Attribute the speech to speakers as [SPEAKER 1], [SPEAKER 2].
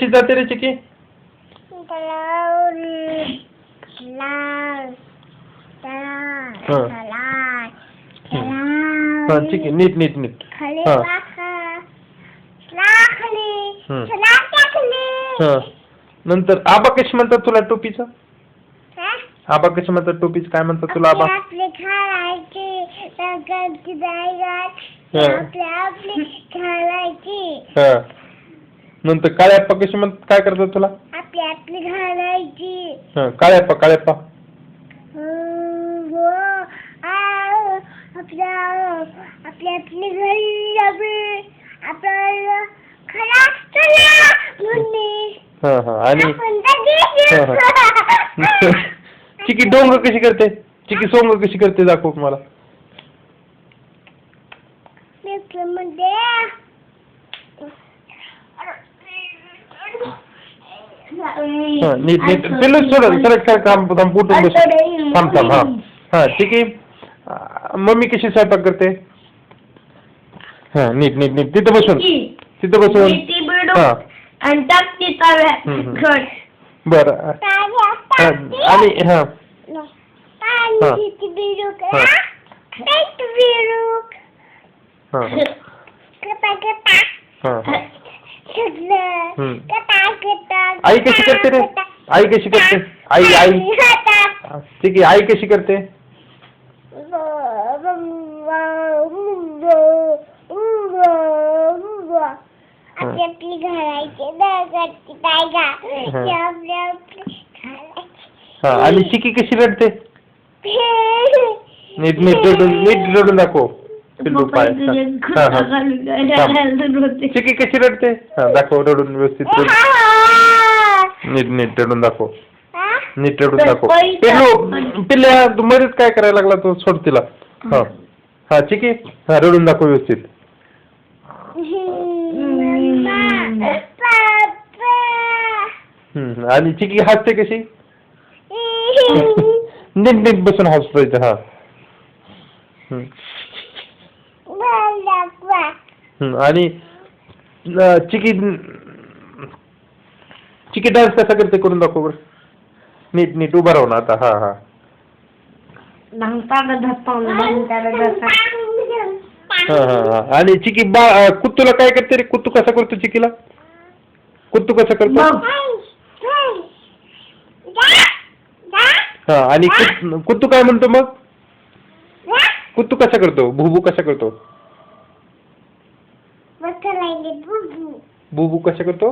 [SPEAKER 1] जाते रे चिकी? चिकी नीट नीट नीट. नंतर आबा कशी म्हणतात तुला टोपीचं? आबा कशी म्हणतात टोपीच? काय म्हणतात तुला आबा? नंतर काळ्याप्पा कशी म्हणतात? काय करतात तुला?
[SPEAKER 2] आपली आपली घालायची.
[SPEAKER 1] काळ्याप्पा काळ्याप्पा
[SPEAKER 2] आपली आपली घरी आपल्याला खरा
[SPEAKER 1] आणि चिकी डोंग कशी करते? चिकी सोंग कशी करते दाखव मला. नीट नीट पिल्लू सोड सरळ कर काम कुठून बस थांब थांब. हा ठीक आहे. मम्मी कशी स्वयंपाक करते? नीट नीट नीट तिथं बसून तिथं बसून.
[SPEAKER 2] आणि टाकते तव्यात.
[SPEAKER 1] बरं आणि आई कशी करते रे? आई कशी करते? आई आई ठीक आहे. आई कशी करते?
[SPEAKER 2] आपली घालायची.
[SPEAKER 1] आणि चिकी कशी रडते? नीट नीट रडून दाखव पिल्लू पाय. चिकी कशी रडते? दाखव रडून व्यवस्थित. नीट नीट रडून दाखव. नीट रडून दाखव. पिल्लू पिल्ल्या तू मध्येच काय करायला लागला? तो सोड तिला. हा चिकी रडून दाखव व्यवस्थित. आणि चिकी हसते कशी? नीट नीट बसून हसतोय. आणि चिकी चिकी डान्स कसा करते करून दाखव बरं. नीट नीट उभा राहून आता. हा आणि चिकी कुत्तूला काय करते रे? कुत्तू कसा करतो चिकीला? कुत्तू कसा करतो? आणि कुत्तू काय म्हणतो मग? कुत्तू कसा करतो? भुबू कसा करतो? भुबू कसा करतो?